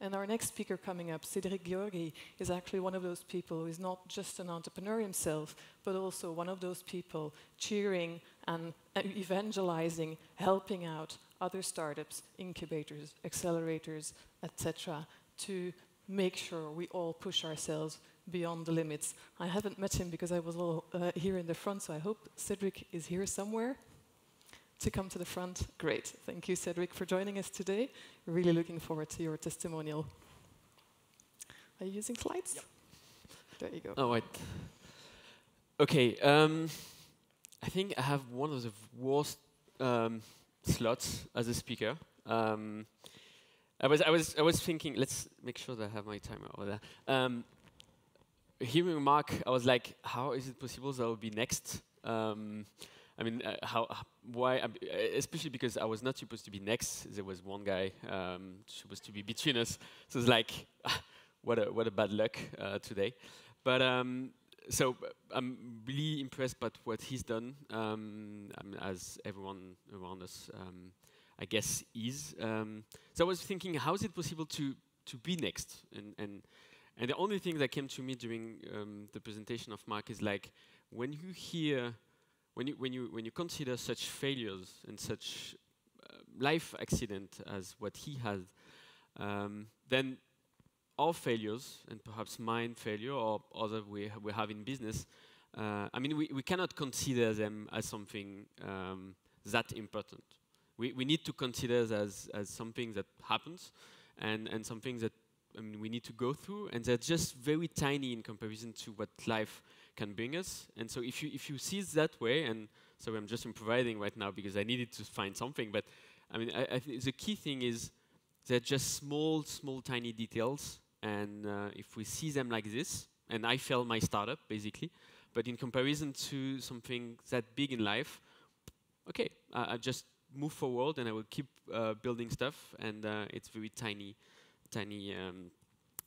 And our next speaker coming up, Cédric Giorgi, is actually one of those people who is not just an entrepreneur himself, but also one of those people cheering and evangelizing, helping out other startups, incubators, accelerators, etc., to make sure we all push ourselves beyond the limits. I haven't met him because I was all here in the front, so I hope Cédric is here somewhere to come to the front. Great. Thank you, Cédric, for joining us today. Really looking forward to your testimonial. Are you using slides? Yep. There you go. Oh, right. Okay. I think I have one of the worst slots as a speaker. I was thinking, let's make sure that I have my timer over there. Hearing Mark, I was like, how is it possible that I will be next? I mean, why? Especially because I was not supposed to be next. There was one guy supposed to be between us. So it's like, what a bad luck today. But so I'm really impressed by what he's done, as everyone around us, I guess, is. So I was thinking, how is it possible to be next? And the only thing that came to me during the presentation of Mark is like, when you hear, when you consider such failures and such life accident as what he had, then our failures, and perhaps mine failure or other we have in business, I mean, we cannot consider them as something that important. We need to consider it as something that happens and something that we need to go through, and they're just very tiny in comparison to what life can bring us. And so if you see it that way, and so I'm just improvising right now because I needed to find something, but I mean, I think the key thing is they're just small, tiny details, and if we see them like this, and I failed my startup, basically, but in comparison to something that big in life, okay, I just move forward and I will keep building stuff, and it's very tiny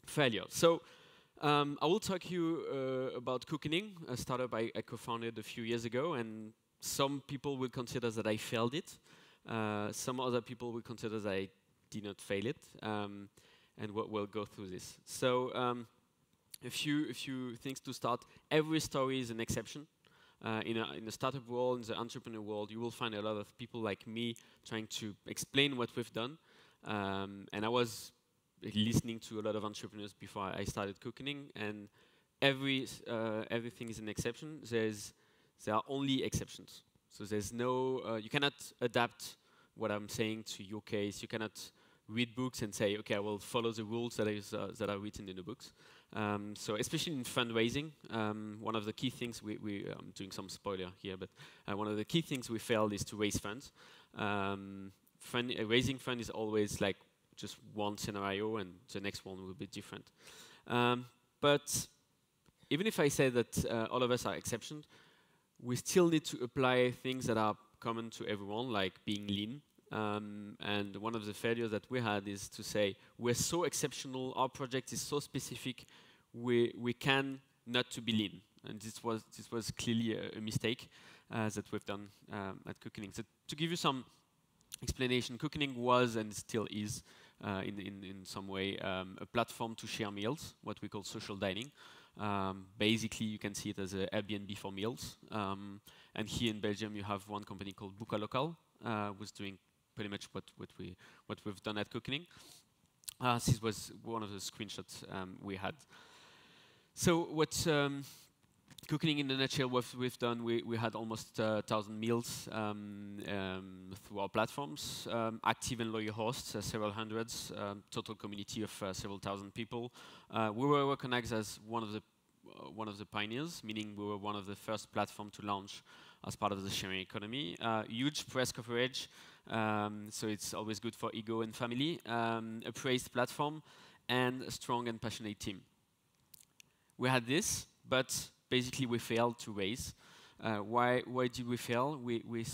failure. So I will talk to you about Cookening, a startup I co-founded a few years ago, and some people will consider that I failed it. Some other people will consider that I did not fail it, and we'll go through this. So a few things to start. Every story is an exception. In the startup world, in the entrepreneur world, you will find a lot of people like me trying to explain what we've done. And I was listening to a lot of entrepreneurs before I started Cookening, and everything is an exception. There are only exceptions. So there's no, you cannot adapt what I'm saying to your case. You cannot read books and say, okay, I will follow the rules that are written in the books. So especially in fundraising, one of the key things I'm doing some spoiler here, but one of the key things we failed is to raise funds. Raising funds is always like just one scenario, and the next one will be different. But even if I say that all of us are exceptions, we still need to apply things that are common to everyone, like being lean. And one of the failures that we had is to say, we're so exceptional, our project is so specific, we can not to be lean. And this was clearly a mistake that we've done at Cookening. So to give you some explanation, Cookening was and still is, in some way, a platform to share meals, what we call social dining. Basically, you can see it as an Airbnb for meals. And here in Belgium, you have one company called Buka Local, who's doing pretty much what we've done at Cookening. This was one of the screenshots we had. So what Cookening in a nutshell, what we've done, we had almost 1,000 meals through our platforms, active and loyal hosts, several hundreds, total community of several thousand people. We were recognized as one of the pioneers, meaning we were one of the first platforms to launch as part of the sharing economy. Huge press coverage, so it's always good for ego and family. A praised platform, and a strong and passionate team. We had this, but basically we failed to raise. Why did we fail? We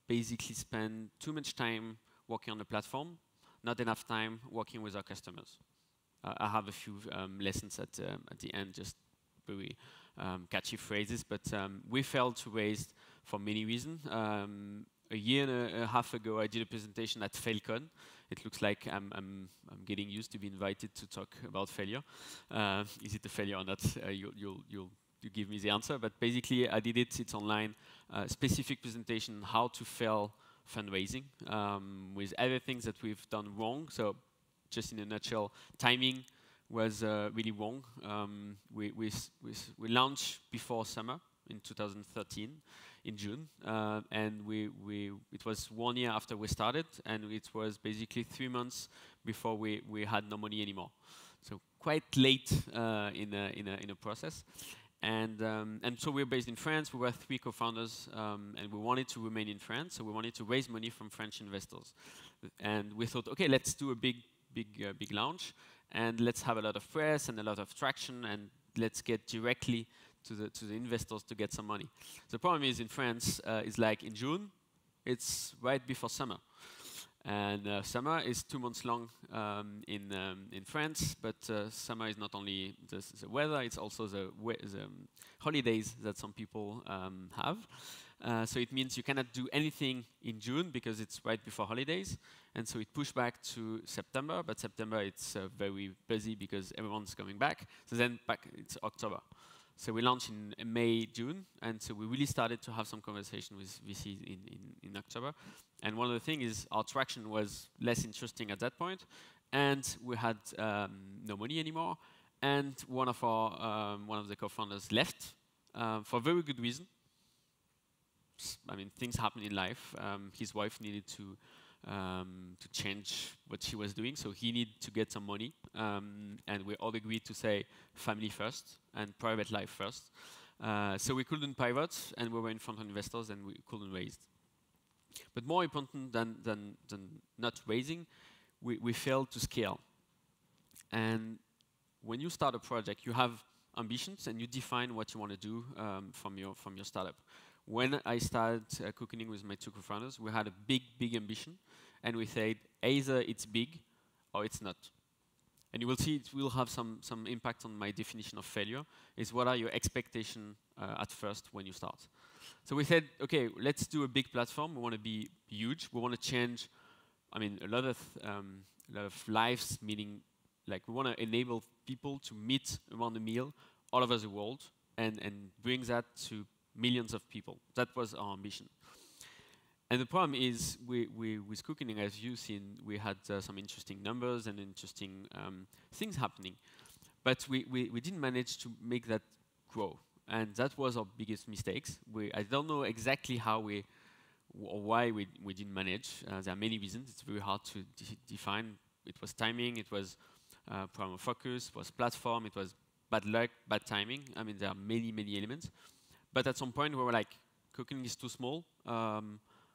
basically spend too much time working on the platform, not enough time working with our customers. I have a few lessons at the end, just very catchy phrases, but we failed to raise for many reasons. a year and a half ago, I did a presentation at FailCon. It looks like I'm getting used to be invited to talk about failure. Is it a failure or not? You give me the answer. But basically, I did it. It's online. Specific presentation how to fail fundraising with everything that we've done wrong. So, just in a nutshell, timing was really wrong. We launched before summer in 2013 in June, and it was 1 year after we started, and it was basically 3 months before we had no money anymore. So quite late in a process. And so we're based in France. We were 3 co-founders, and we wanted to remain in France. So we wanted to raise money from French investors, and we thought, okay, let's do a big launch, and let's have a lot of press and a lot of traction, and let's get directly to the investors to get some money. The problem is in France, it's like in June, it's right before summer. And summer is 2 months long in France, but summer is not only the weather, it's also the holidays that some people have. So it means you cannot do anything in June because it's right before holidays. And so it pushed back to September, but September it's very busy because everyone's coming back. So then back it's October. So we launched in May, June, and so we really started to have some conversation with VCs in October. And one of the things is our traction was less interesting at that point, and we had no money anymore. And one of the co-founders left for a very good reason. I mean, things happen in life. His wife needed to change what she was doing, so he needed to get some money, and we all agreed to say family first and private life first. So we couldn't pivot, and we were in front of investors, and we couldn't raise. But more important than not raising, we failed to scale. And when you start a project, you have ambitions, and you define what you want to do from your startup. When I started cooking with my 2 co-founders, we had a big ambition, and we said either it's big or it's not. And you will see it will have some impact on my definition of failure, is what are your expectations at first when you start. So we said, okay, let's do a big platform. We want to be huge. We want to change, I mean, a lot of lives, meaning like we want to enable people to meet around a meal all over the world and bring that to millions of people. That was our ambition. And the problem is, with cooking, as you've seen, we had some interesting numbers and interesting things happening. But we didn't manage to make that grow. And that was our biggest mistakes. I don't know exactly how or why we didn't manage. There are many reasons. It's very hard to define. It was timing, it was problem of focus, it was platform, it was bad luck, bad timing. I mean, there are many elements. But at some point, we were like, cooking is too small.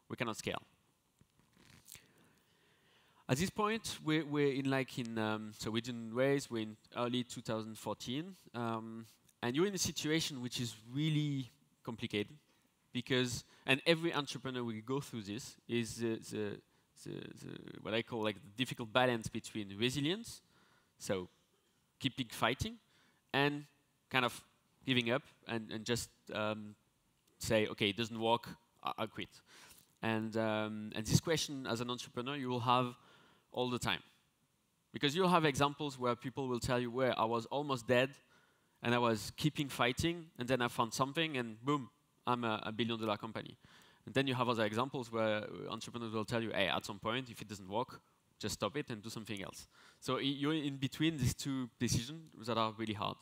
We cannot scale. At this point, we're in so we didn't raise. We're in early 2014, and you're in a situation which is really complicated, because and every entrepreneur will go through this is the what I call like the difficult balance between resilience, so keeping fighting, and kind of giving up and just say, okay, it doesn't work, I'll quit. And this question as an entrepreneur you will have all the time. Because you'll have examples where people will tell you where I was almost dead and I was keeping fighting and then I found something and boom, I'm a $1 billion company. And then you have other examples where entrepreneurs will tell you, hey, at some point, if it doesn't work, just stop it and do something else. So you're in between these 2 decisions that are really hard.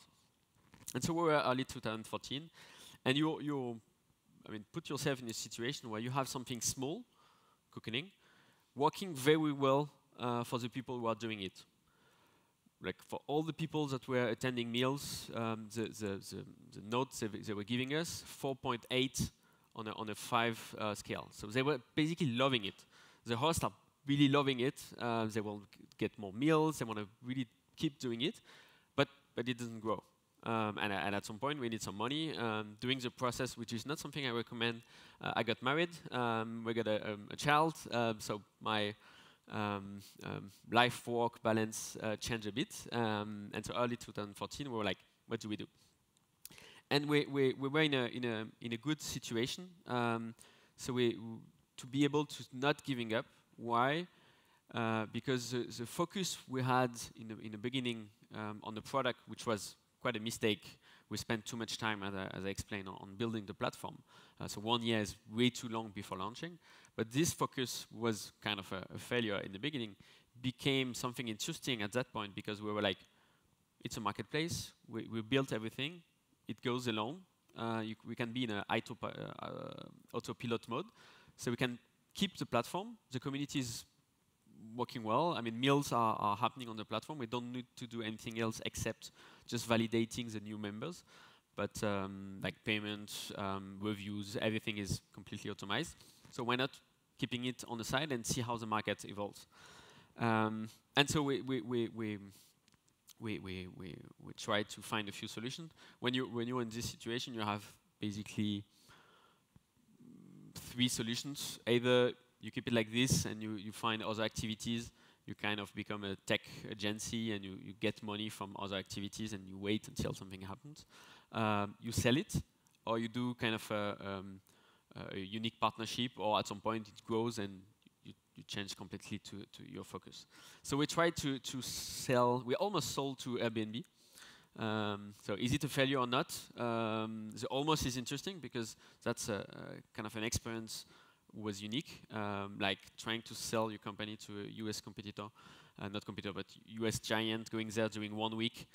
And so we were early 2014, and I mean, put yourself in a situation where you have something small, cooking, working very well for the people who are doing it. Like for all the people that were attending meals, the notes they were giving us, 4.8 on a 5 scale. So they were basically loving it. The hosts are really loving it. They will get more meals. They want to really keep doing it, but it doesn't grow. And at some point, we need some money. Doing the process, which is not something I recommend. I got married. We got a child. So my life-work balance changed a bit. And so early 2014, we were like, what do we do? And we were in a good situation. So to be able to not giving up. Why? Because the focus we had in the beginning on the product, which was quite a mistake. We spent too much time, as I explained, on building the platform. So 1 year is way too long before launching. But this focus was kind of a failure in the beginning. Became something interesting at that point because we were like, it's a marketplace. We built everything. It goes alone. We can be in an autopilot mode. So we can keep the platform. The community is working well. I mean, meals are happening on the platform. We don't need to do anything else except just validating the new members. But like payments, reviews, everything is completely automated. So why not keeping it on the side and see how the market evolves? And so we try to find a few solutions. When you're in this situation, you have basically 3 solutions. Either you keep it like this and you find other activities, you kind of become a tech agency and you get money from other activities and you wait until something happens. You sell it, or you do kind of a unique partnership, or at some point it grows and you change completely to your focus. So we tried to sell, we almost sold to Airbnb. So is it a failure or not? The almost is interesting because that's a kind of an experience was unique, like trying to sell your company to a US competitor, not competitor, but US giant, going there during 1 week,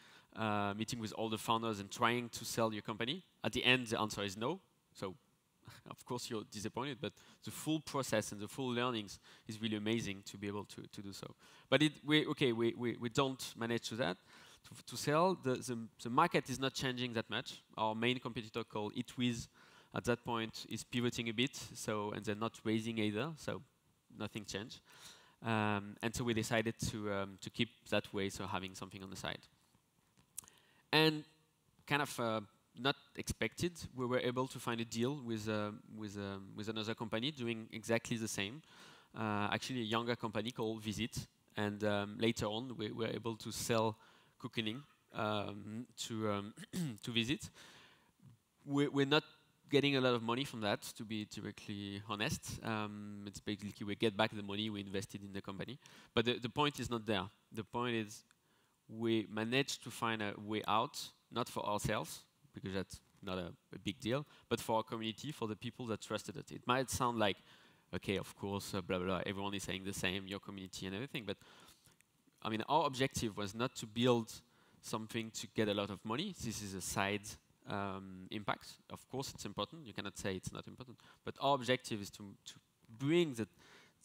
meeting with all the founders and trying to sell your company. At the end, the answer is no. So of course you're disappointed, but the full process and the full learnings is really amazing to be able to do so. But we don't manage to sell. The market is not changing that much. Our main competitor called Itwiz at that point is pivoting a bit, so and they're not raising either, so nothing changed. And so we decided to keep that way, so having something on the side. And kind of not expected, we were able to find a deal with another company doing exactly the same. Actually, a younger company called Visit, and later on we were able to sell cooking to Visit. We're not getting a lot of money from that, to be directly honest. It's basically we get back the money we invested in the company. But the point is not there. The point is we managed to find a way out, not for ourselves, because that's not a big deal, but for our community, for the people that trusted it. It might sound like, okay, of course, blah, blah, blah, everyone is saying the same, your community and everything, but I mean, our objective was not to build something to get a lot of money. This is a side impact. Of course, it's important. You cannot say it's not important. But our objective is to bring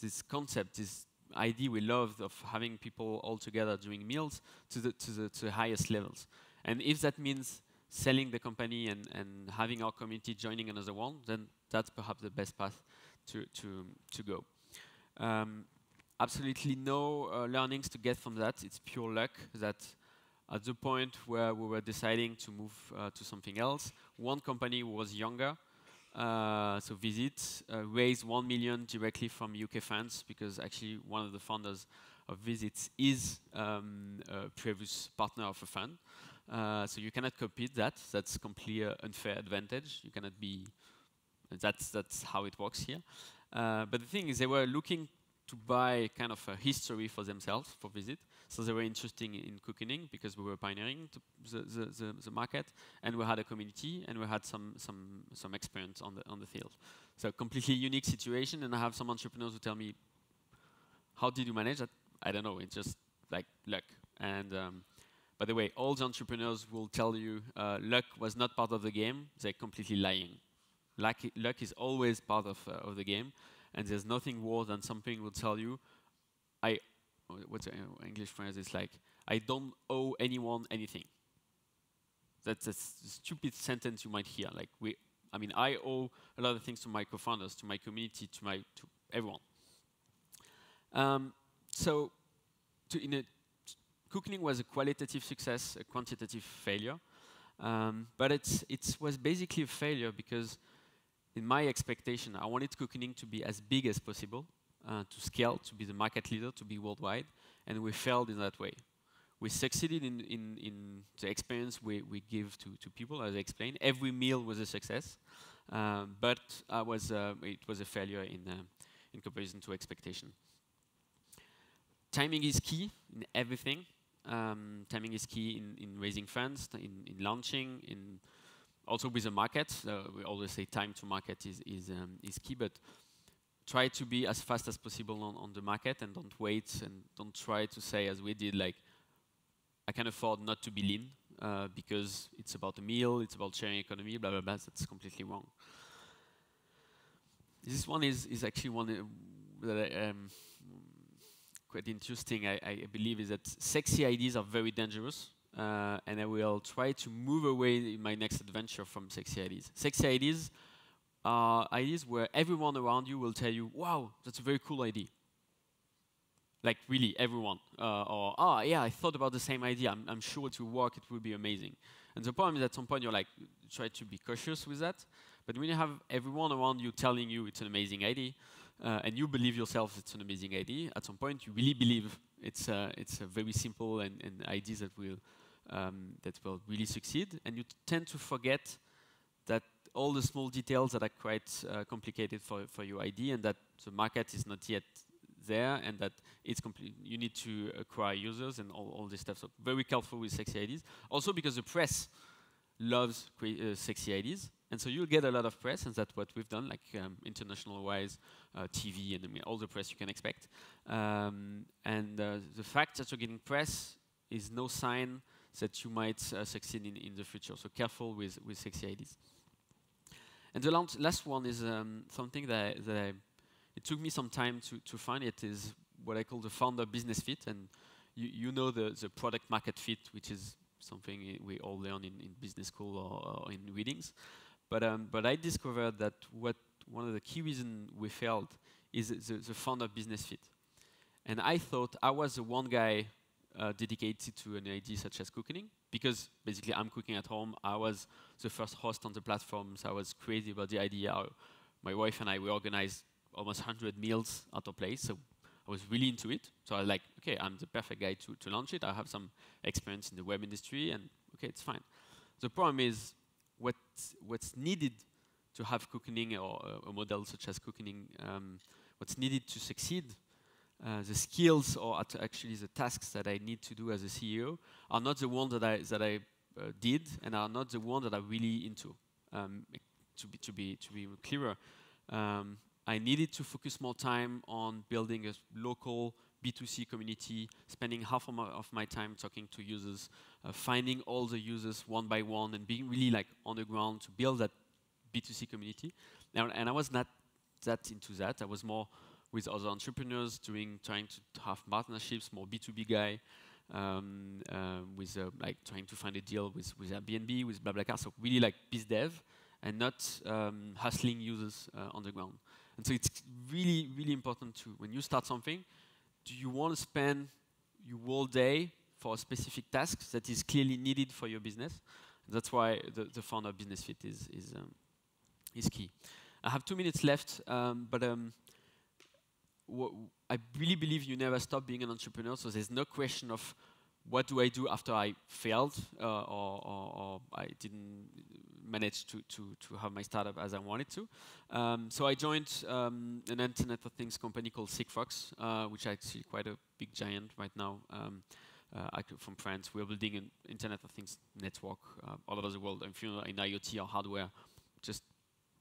this concept, this idea we loved of having people all together doing meals to the highest levels. And if that means selling the company and having our community joining another one, then that's perhaps the best path to go. Absolutely no learnings to get from that. It's pure luck that at the point where we were deciding to move to something else, one company was younger, so Visit, raised 1 million directly from UK funds, because actually one of the founders of Visit is a previous partner of a fund. So you cannot compete that. That's completely unfair advantage. You cannot be. That's how it works here. But the thing is, they were looking to buy kind of a history for themselves for Visit. So they were interested in cooking because we were pioneering the market, and we had a community, and we had some experience on the field. So completely unique situation, and I have some entrepreneurs who tell me, "How did you manage that?" I don't know. It's just like luck. And by the way, all the entrepreneurs will tell you luck was not part of the game. They're completely lying. Luck is always part of the game, and there's nothing worse than something will tell you, what's the English phrase? It's like, I don't owe anyone anything. That's a stupid sentence you might hear. Like I owe a lot of things to my co-founders, to my community, to everyone. Cooking was a qualitative success, a quantitative failure, but it was basically a failure because, in my expectation, I wanted cooking to be as big as possible, to scale, to be the market leader, to be worldwide, and we failed in that way. We succeeded in the experience we give to people, as I explained. Every meal was a success, but it was a failure in comparison to expectation. Timing is key in everything. Timing is key in raising funds, in launching, in also with the market. We always say time to market is key, but try to be as fast as possible on the market and don't wait and don't try to say, as we did, like, I can afford not to be lean because it's about a meal, it's about sharing economy, blah, blah, blah. That's completely wrong. This one is actually one that quite interesting, I believe, is that sexy ideas are very dangerous. And I will try to move away in my next adventure from sexy ideas. Sexy ideas are ideas where everyone around you will tell you, wow, that's a very cool idea. Like really, everyone. Or, oh yeah, I thought about the same idea. I'm sure it will work, it will be amazing. And the problem is at some point you're like, try to be cautious with that. But when you have everyone around you telling you it's an amazing idea, and you believe yourself it's an amazing idea, at some point you really believe it's a very simple and ideas that will really succeed. And you tend to forget that all the small details that are quite complicated for your idea, and that the market is not yet there, and that it's you need to acquire users and all this stuff. So very careful with sexy ideas. Also because the press loves sexy ideas, and so you'll get a lot of press, and that's what we've done, like international-wise, TV, and I mean, all the press you can expect. The fact that you're getting press is no sign that you might succeed in the future. So careful with sexy ideas. And the last one is something that it took me some time to find. It is what I call the founder business fit, and you know the product market fit, which is something we all learn in business school or in readings. But I discovered that one of the key reasons we failed is the founder business fit. And I thought I was the one guy dedicated to an idea such as cooking, because basically I'm cooking at home. I was the first host on the platforms. I was crazy about the idea. My wife and I, we organized almost 100 meals at our place, so I was really into it. So I was like, okay, I'm the perfect guy to launch it. I have some experience in the web industry, and okay, it's fine. The problem is what's needed to have cooking or a model such as cooking, what's needed to succeed, the skills or actually the tasks that I need to do as a CEO are not the ones that I did, and are not the ones that I'm really into. To be clearer, I needed to focus more time on building a local B2C community, spending half of my time talking to users, finding all the users one by one, and being really like on the ground to build that B2C community. And I was not that into that. I was more with other entrepreneurs, trying to have partnerships, more B2B guy, with like trying to find a deal with Airbnb, with BlaBlaCar. So really like biz dev, and not hustling users on the ground. And so it's really, really important to, when you start something, do you want to spend your whole day for a specific task that is clearly needed for your business? And that's why the founder business fit is key. I have 2 minutes left, but I really believe you never stop being an entrepreneur, so there's no question of what do I do after I failed or I didn't manage to have my startup as I wanted to. So I joined an Internet of Things company called Sigfox, which is actually quite a big giant right now. From France, we're building an Internet of Things network all over the world. If you're in IoT or hardware, just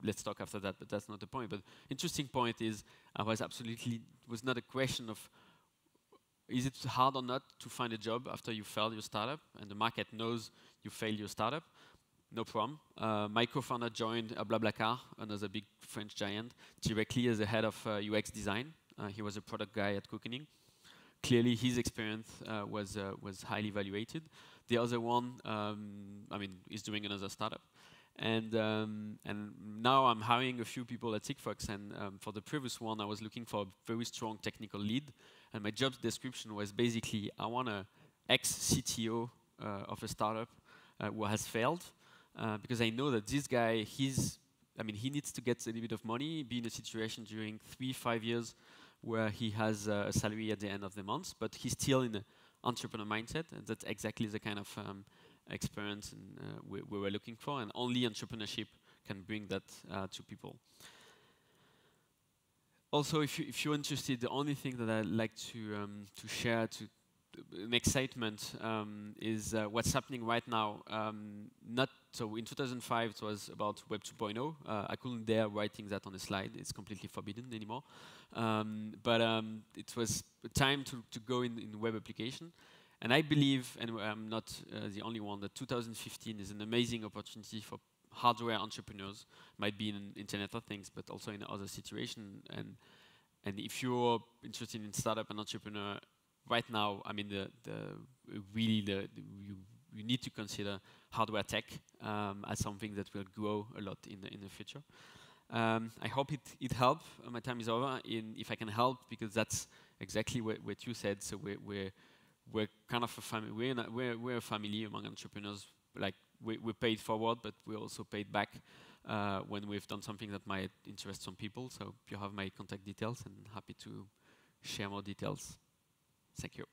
let's talk after that, but that's not the point. But interesting point is, it was not a question of is it hard or not to find a job after you failed your startup, and the market knows you failed your startup. No problem. My co-founder joined BlaBlaCar, another big French giant, directly as the head of UX design. He was a product guy at Cooking. Clearly, his experience was highly evaluated. The other one, is doing another startup. And now I'm hiring a few people at Sigfox, and for the previous one, I was looking for a very strong technical lead, and my job description was basically, I want an ex-CTO of a startup who has failed, because I know that this guy, he needs to get a little bit of money, be in a situation during 3-5 years where he has a salary at the end of the month, but he's still in an entrepreneur mindset, and that's exactly the kind of experience we were looking for, and only entrepreneurship can bring that to people. Also, if you're interested, the only thing that I'd like to share an excitement is what's happening right now. So in 2005 it was about Web 2.0. I couldn't dare writing that on a slide. It's completely forbidden anymore. But it was a time to go in web application. And I believe, and I'm not the only one, that 2015 is an amazing opportunity for hardware entrepreneurs. Might be in Internet of Things, but also in other situations. And if you're interested in startup and entrepreneur, right now, I mean, you need to consider hardware tech as something that will grow a lot in the future. I hope it helped. My time is over. If I can help, because that's exactly what you said. So we're kind of a family. We're a family among entrepreneurs. Like we paid forward, but we also paid back when we've done something that might interest some people. So you have my contact details, and happy to share more details. Thank you.